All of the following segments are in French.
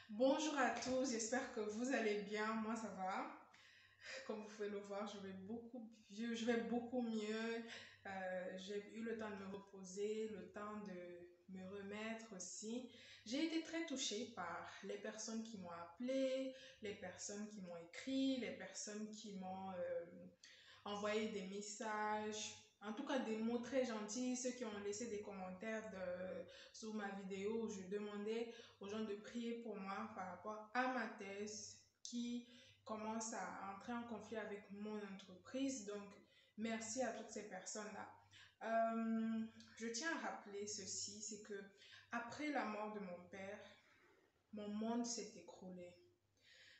Bonjour à tous, j'espère que vous allez bien. Moi, ça va. Comme vous pouvez le voir, je vais beaucoup mieux. J'ai eu le temps de me reposer, le temps de me remettre aussi. J'ai été très touchée par les personnes qui m'ont appelé, les personnes qui m'ont écrit, les personnes qui m'ont envoyé des messages. En tout cas, des mots très gentils, ceux qui ont laissé des commentaires sous ma vidéo où je demandais aux gens de prier pour moi par rapport à ma thèse qui commence à entrer en conflit avec mon entreprise. Donc, merci à toutes ces personnes-là. Je tiens à rappeler ceci, c'est que après la mort de mon père, mon monde s'est écroulé.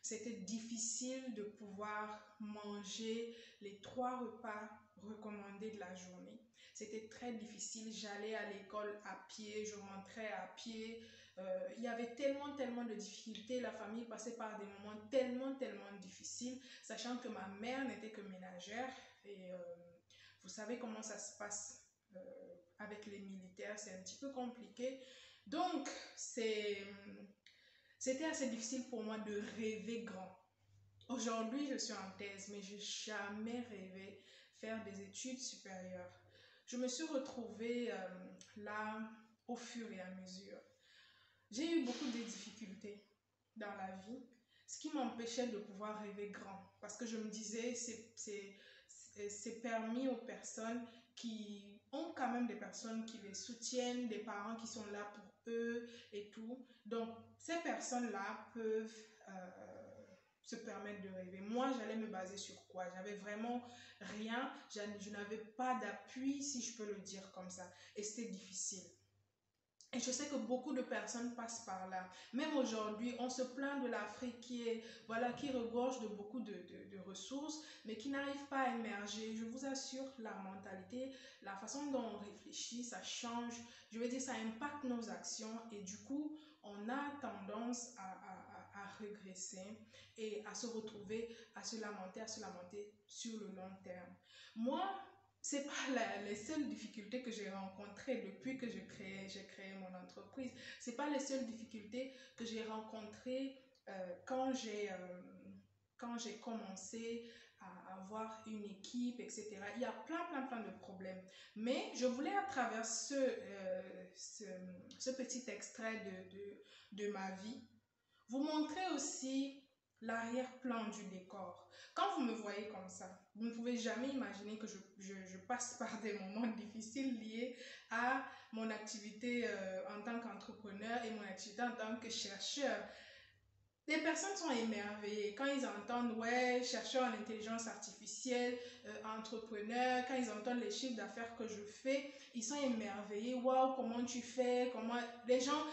C'était difficile de pouvoir manger les 3 repas recommandés de la journée. C'était très difficile. J'allais à l'école à pied, je rentrais à pied. Il y avait tellement de difficultés. La famille passait par des moments tellement difficiles, sachant que ma mère n'était que ménagère. Et vous savez comment ça se passe avec les militaires, c'est un petit peu compliqué. Donc, c'était assez difficile pour moi de rêver grand. Aujourd'hui, je suis en thèse, mais je n'ai jamais rêvé faire des études supérieures. Je me suis retrouvée là au fur et à mesure. J'ai eu beaucoup de difficultés dans la vie, ce qui m'empêchait de pouvoir rêver grand. Parce que je me disais, c'est permis aux personnes qui ont quand même des personnes qui les soutiennent, des parents qui sont là pour eux et tout. Donc, ces personnes-là peuvent se permettre de rêver. Moi, j'allais me baser sur quoi? J'avais vraiment rien. Je n'avais pas d'appui, si je peux le dire comme ça. Et c'était difficile. Et je sais que beaucoup de personnes passent par là. Même aujourd'hui, on se plaint de l'Afrique qui regorge de beaucoup de ressources, mais qui n'arrive pas à émerger. Je vous assure, la mentalité, la façon dont on réfléchit, ça change. Je veux dire, ça impacte nos actions et du coup, on a tendance à régresser et à se retrouver, à se lamenter sur le long terme. Moi, c'est pas les seules difficultés que j'ai rencontrées depuis que j'ai créé mon entreprise. C'est pas les seules difficultés que j'ai rencontrées quand j'ai commencé à avoir une équipe, etc. Il y a plein de problèmes. Mais je voulais à travers ce petit extrait de ma vie, vous montrer aussi l'arrière-plan du décor. Quand vous me voyez comme ça, vous ne pouvez jamais imaginer que je passe par des moments difficiles liés à mon activité en tant qu'entrepreneur et mon activité en tant que chercheur. Les personnes sont émerveillées quand ils entendent, ouais, chercheur en intelligence artificielle, entrepreneur, quand ils entendent les chiffres d'affaires que je fais, ils sont émerveillés, waouh, comment tu fais, comment les gens.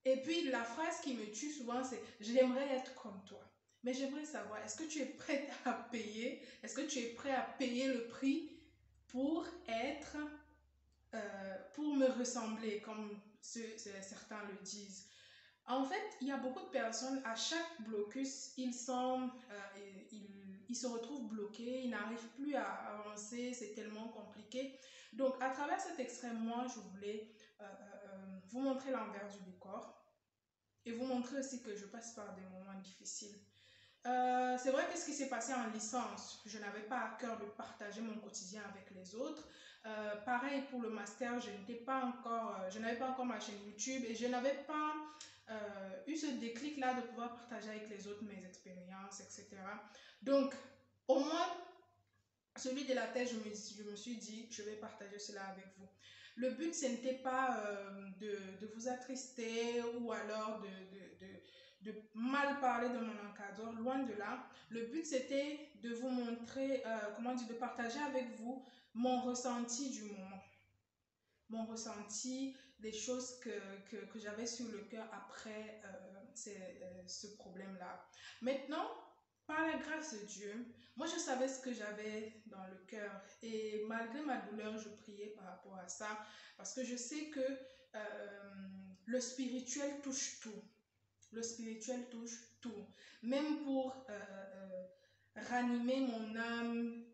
Et puis la phrase qui me tue souvent, c'est j'aimerais être comme toi. Mais j'aimerais savoir, est-ce que tu es prête à payer, est-ce que tu es prêt à payer le prix pour pour me ressembler, comme certains le disent. En fait, il y a beaucoup de personnes, à chaque blocus, ils se retrouvent bloqués, ils n'arrivent plus à avancer, c'est tellement compliqué. Donc, à travers cet extrait, moi, je voulais vous montrer l'envers du décor et vous montrer aussi que je passe par des moments difficiles. C'est vrai que ce qui s'est passé en licence, je n'avais pas à cœur de partager mon quotidien avec les autres. Pareil pour le master, je n'avais pas encore ma chaîne YouTube et je n'avais pas eu ce déclic-là de pouvoir partager avec les autres mes expériences, etc. Donc, au moins, celui de la tête, je me suis dit, je vais partager cela avec vous. Le but, ce n'était pas de vous attrister ou alors de mal parler de mon encadreur, loin de là. Le but, c'était de vous montrer, comment dire, de partager avec vous mon ressenti du moment. Mon ressenti, des choses que j'avais sur le cœur après ce problème-là. Maintenant, par la grâce de Dieu, moi je savais ce que j'avais dans le cœur et malgré ma douleur, je priais par rapport à ça parce que je sais que le spirituel touche tout. Le spirituel touche tout. Même pour ranimer mon âme,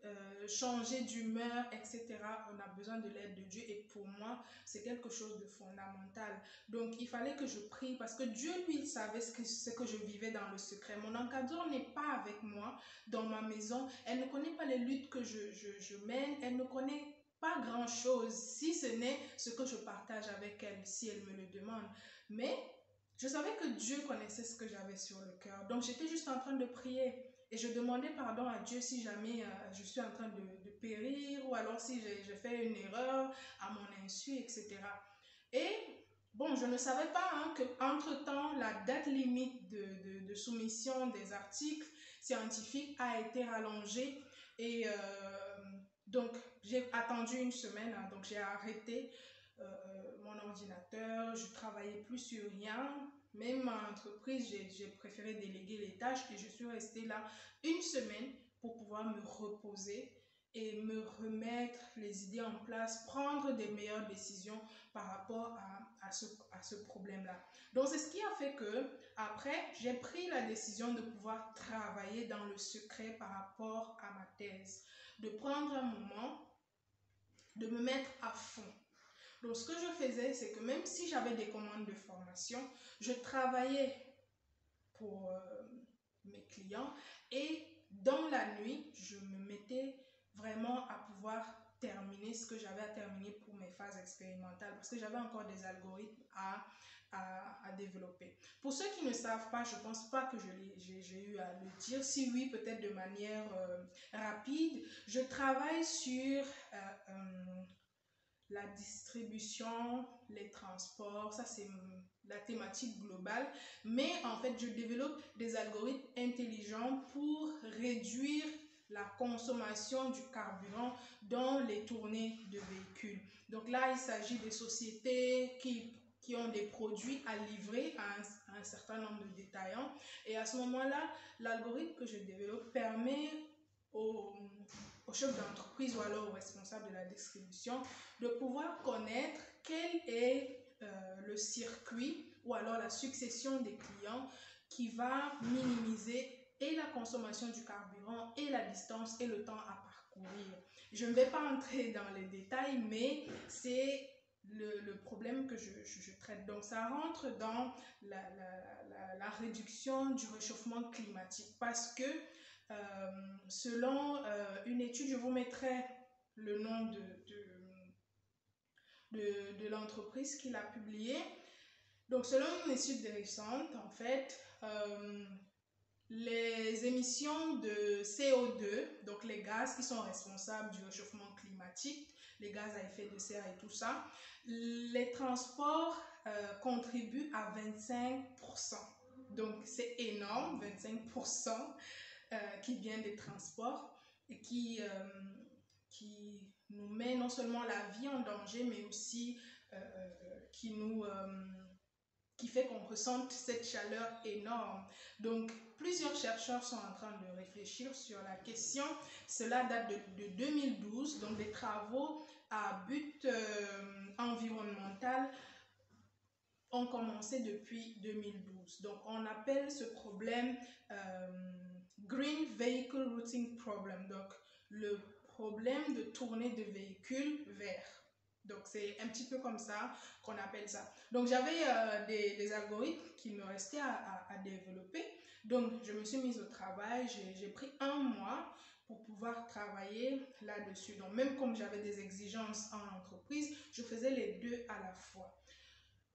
changer d'humeur, etc. On a besoin de l'aide de Dieu et pour moi, c'est quelque chose de fondamental. Donc, il fallait que je prie parce que Dieu, lui, il savait ce que je vivais dans le secret. Mon encadreur n'est pas avec moi dans ma maison. Elle ne connaît pas les luttes que je mène. Elle ne connaît pas grand-chose, si ce n'est ce que je partage avec elle, si elle me le demande. Mais je savais que Dieu connaissait ce que j'avais sur le cœur. Donc, j'étais juste en train de prier. Et je demandais pardon à Dieu si jamais je suis en train de périr ou alors si j'ai fait une erreur à mon insu, etc. Et bon, je ne savais pas hein, qu'entre-temps, la date limite de soumission des articles scientifiques a été rallongée. Et donc, j'ai attendu une semaine, hein, donc j'ai arrêté mon ordinateur, je ne travaillais plus sur rien. Même en entreprise, j'ai préféré déléguer les tâches et je suis restée là une semaine pour pouvoir me reposer et me remettre les idées en place, prendre des meilleures décisions par rapport à ce problème-là. Donc, c'est ce qui a fait que, après, j'ai pris la décision de pouvoir travailler dans le secret par rapport à ma thèse, de prendre un moment, de me mettre à fond. Donc, ce que je faisais, c'est que même si j'avais des commandes de formation, je travaillais pour mes clients et dans la nuit, je me mettais vraiment à pouvoir terminer ce que j'avais à terminer pour mes phases expérimentales parce que j'avais encore des algorithmes à développer. Pour ceux qui ne savent pas, je ne pense pas que j'ai eu à le dire. Si oui, peut-être de manière rapide. Je travaille sur la distribution, les transports, ça c'est la thématique globale, mais en fait je développe des algorithmes intelligents pour réduire la consommation du carburant dans les tournées de véhicules. Donc là, il s'agit des sociétés qui ont des produits à livrer à un certain nombre de détaillants. Et à ce moment-là, l'algorithme que je développe permet au chef d'entreprise ou alors au responsable de la distribution de pouvoir connaître quel est le circuit ou alors la succession des clients qui va minimiser et la consommation du carburant et la distance et le temps à parcourir. Je ne vais pas entrer dans les détails, mais c'est le problème que je traite. Donc, ça rentre dans la réduction du réchauffement climatique parce que selon une étude, je vous mettrai le nom de l'entreprise qui l'a publiée. Donc, selon une étude récente, en fait, les émissions de CO2, donc les gaz qui sont responsables du réchauffement climatique, les gaz à effet de serre et tout ça, les transports contribuent à 25%. Donc, c'est énorme, 25% qui vient des transports et qui nous met non seulement la vie en danger, mais aussi qui fait qu'on ressente cette chaleur énorme. Donc, plusieurs chercheurs sont en train de réfléchir sur la question. Cela date de 2012, donc des travaux à but environnemental ont commencé depuis 2012. Donc, on appelle ce problème Green Vehicle Routing Problem, donc le problème de tournée de véhicules verts. Donc, c'est un petit peu comme ça qu'on appelle ça. Donc, j'avais des algorithmes qui me restaient à développer. Donc, je me suis mise au travail. J'ai pris un mois pour pouvoir travailler là-dessus. Donc, même comme j'avais des exigences en entreprise, je faisais les deux à la fois.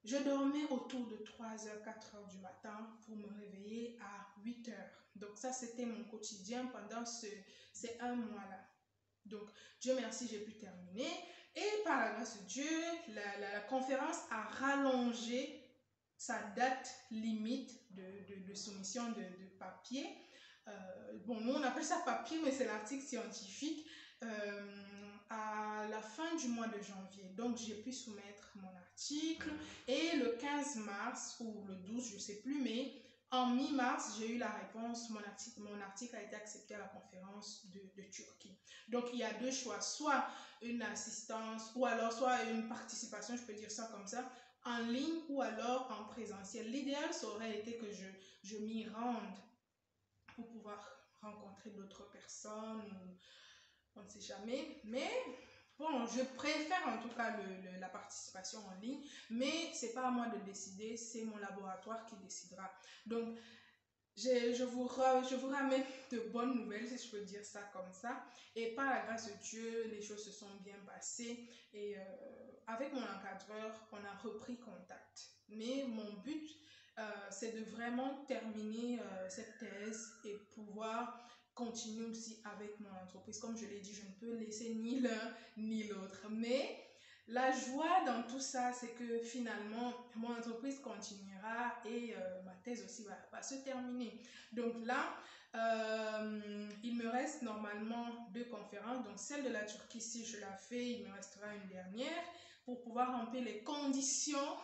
Je dormais autour de 3h, 4h du matin pour me réveiller à 8h. Donc ça, c'était mon quotidien pendant ces un mois-là. Donc, Dieu merci, j'ai pu terminer. Et par la grâce de Dieu, la conférence a rallongé sa date limite de soumission de papier. Bon, nous, on appelle ça papier, mais c'est l'article scientifique. À la fin du mois de janvier. Donc, j'ai pu soumettre mon article et le 15 mars ou le 12, je ne sais plus, mais en mi-mars, j'ai eu la réponse. Mon article a été accepté à la conférence de Turquie. Donc, il y a deux choix. Soit une assistance ou alors soit une participation, je peux dire ça comme ça, en ligne ou alors en présentiel. L'idéal, ça aurait été que je m'y rende pour pouvoir rencontrer d'autres personnes, on ne sait jamais. Mais bon, je préfère en tout cas la participation en ligne, mais c'est pas à moi de décider, c'est mon laboratoire qui décidera. Donc, je vous ramène de bonnes nouvelles, si je peux dire ça comme ça. Et par la grâce de Dieu, les choses se sont bien passées. Et avec mon encadreur, on a repris contact. Mais mon but, c'est de vraiment terminer cette thèse et pouvoir continuer aussi avec mon entreprise. Comme je l'ai dit, je ne peux laisser ni l'un ni l'autre. Mais la joie dans tout ça, c'est que finalement, mon entreprise continuera et ma thèse aussi va se terminer. Donc là, il me reste normalement 2 conférences. Donc celle de la Turquie, si je la fais, il me restera une dernière pour pouvoir remplir les conditions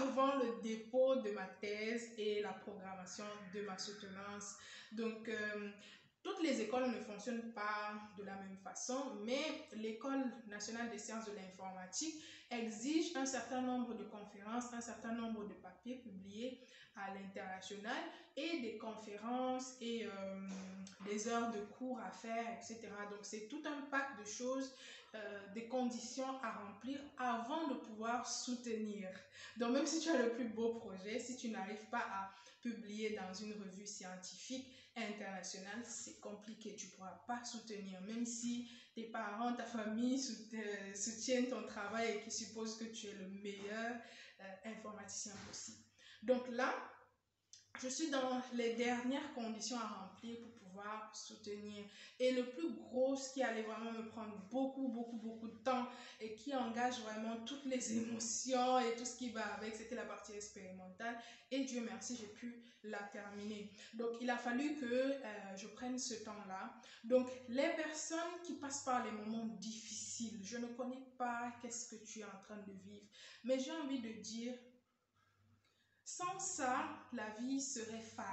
avant le dépôt de ma thèse et la programmation de ma soutenance. Donc, toutes les écoles ne fonctionnent pas de la même façon, mais l'École nationale des sciences de l'informatique exige un certain nombre de conférences, un certain nombre de papiers publiés à l'international et des conférences et des heures de cours à faire, etc. Donc, c'est tout un pack de choses, des conditions à remplir avant de pouvoir soutenir. Donc, même si tu as le plus beau projet, si tu n'arrives pas à publier dans une revue scientifique internationale, c'est compliqué. Tu ne pourras pas soutenir, même si tes parents, ta famille soutiennent ton travail et qui supposent que tu es le meilleur informaticien possible. Donc là, je suis dans les dernières conditions à remplir pour pouvoir soutenir. Et le plus gros, ce qui allait vraiment me prendre beaucoup de temps et qui engage vraiment toutes les émotions et tout ce qui va avec, c'était la partie expérimentale. Et Dieu merci, j'ai pu la terminer. Donc, il a fallu que je prenne ce temps-là. Donc, les personnes qui passent par les moments difficiles, je ne connais pas qu'est-ce que tu es en train de vivre, mais j'ai envie de dire, sans ça, la vie serait fade.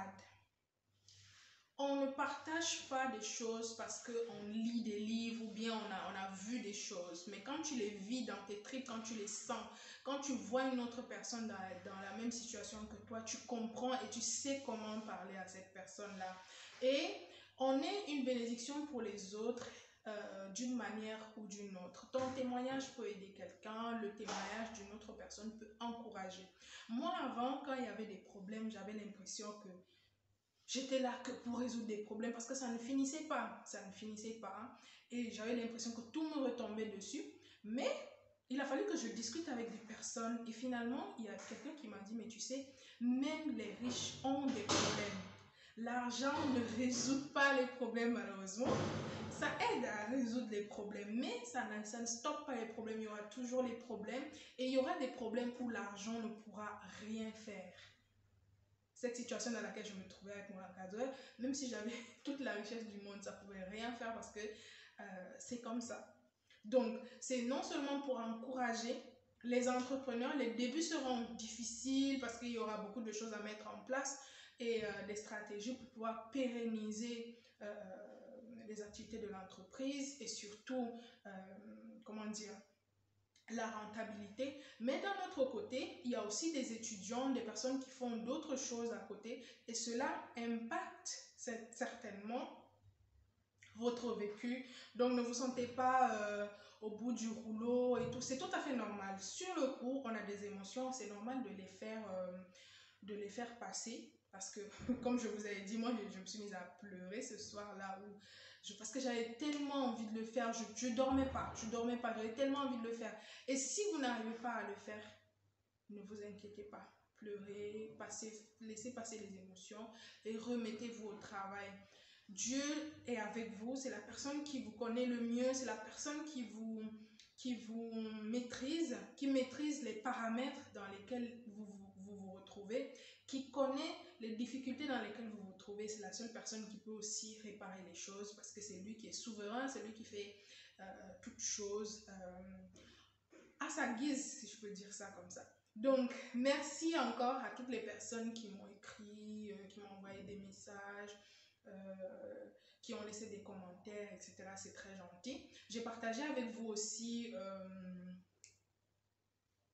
On ne partage pas des choses parce qu'on lit des livres ou bien on a vu des choses. Mais quand tu les vis dans tes tripes, quand tu les sens, quand tu vois une autre personne dans la même situation que toi, tu comprends et tu sais comment parler à cette personne-là. Et on est une bénédiction pour les autres d'une manière ou d'une autre. Ton témoignage peut aider quelqu'un, le témoignage d'une autre personne peut encourager. Moi, avant, quand il y avait des problèmes, j'avais l'impression que j'étais là que pour résoudre des problèmes parce que ça ne finissait pas. Ça ne finissait pas. Hein. Et j'avais l'impression que tout me retombait dessus. Mais il a fallu que je discute avec des personnes. Et finalement, il y a quelqu'un qui m'a dit, mais tu sais, même les riches ont des problèmes. L'argent ne résout pas les problèmes malheureusement. Ça aide à résoudre les problèmes, mais ça ne stoppe pas les problèmes. Il y aura toujours les problèmes. Et il y aura des problèmes où l'argent ne pourra rien faire. Cette situation dans laquelle je me trouvais avec mon encadreur, même si j'avais toute la richesse du monde, ça ne pouvait rien faire parce que c'est comme ça. Donc, c'est non seulement pour encourager les entrepreneurs, les débuts seront difficiles parce qu'il y aura beaucoup de choses à mettre en place et des stratégies pour pouvoir pérenniser les activités de l'entreprise et surtout, comment dire, la rentabilité, mais d'un autre côté, il y a aussi des étudiants, des personnes qui font d'autres choses à côté et cela impacte certainement votre vécu. Donc, ne vous sentez pas au bout du rouleau et tout. C'est tout à fait normal. Sur le coup, on a des émotions, c'est normal de les faire passer parce que, comme je vous avais dit, moi, je me suis mise à pleurer ce soir-là parce que j'avais tellement envie de le faire, je dormais pas, j'avais tellement envie de le faire. Et si vous n'arrivez pas à le faire, ne vous inquiétez pas, pleurez, laissez passer les émotions et remettez-vous au travail. Dieu est avec vous, c'est la personne qui vous connaît le mieux, c'est la personne qui vous maîtrise, qui maîtrise les paramètres dans lesquels vous retrouvez, qui connaît les difficultés dans lesquelles vous vous trouvez. C'est la seule personne qui peut aussi réparer les choses parce que c'est lui qui est souverain, c'est lui qui fait toutes choses à sa guise, si je peux dire ça comme ça. Donc, merci encore à toutes les personnes qui m'ont écrit, qui m'ont envoyé des messages, qui ont laissé des commentaires, etc. C'est très gentil. J'ai partagé avec vous aussi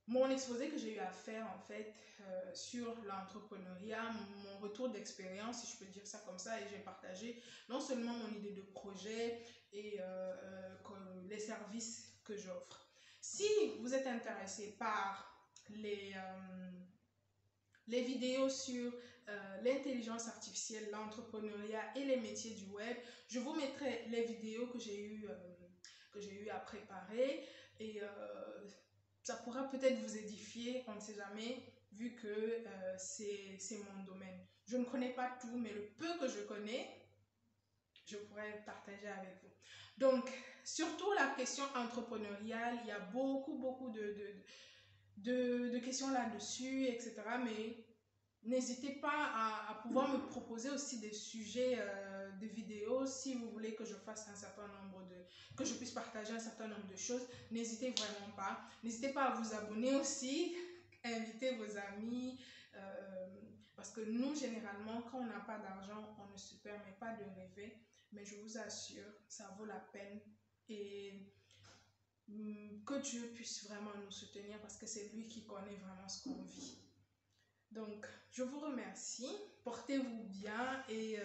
mon exposé que j'ai eu à faire en fait sur l'entrepreneuriat, mon retour d'expérience, si je peux dire ça comme ça, et j'ai partagé non seulement mon idée de projet et les services que j'offre. Si vous êtes intéressé par les vidéos sur l'intelligence artificielle, l'entrepreneuriat et les métiers du web, je vous mettrai les vidéos que j'ai eu à préparer et ça pourra peut-être vous édifier, on ne sait jamais, vu que c'est mon domaine. Je ne connais pas tout, mais le peu que je connais, je pourrais partager avec vous. Donc, surtout la question entrepreneuriale, il y a beaucoup de questions là-dessus, etc. Mais n'hésitez pas à pouvoir me proposer aussi des sujets de vidéos si vous voulez que je fasse un certain nombre que je puisse partager un certain nombre de choses. N'hésitez vraiment pas. N'hésitez pas à vous abonner aussi, inviter vos amis. Parce que nous, généralement, quand on n'a pas d'argent, on ne se permet pas de rêver. Mais je vous assure, ça vaut la peine. Et que Dieu puisse vraiment nous soutenir parce que c'est lui qui connaît vraiment ce qu'on vit. Donc, je vous remercie, portez-vous bien et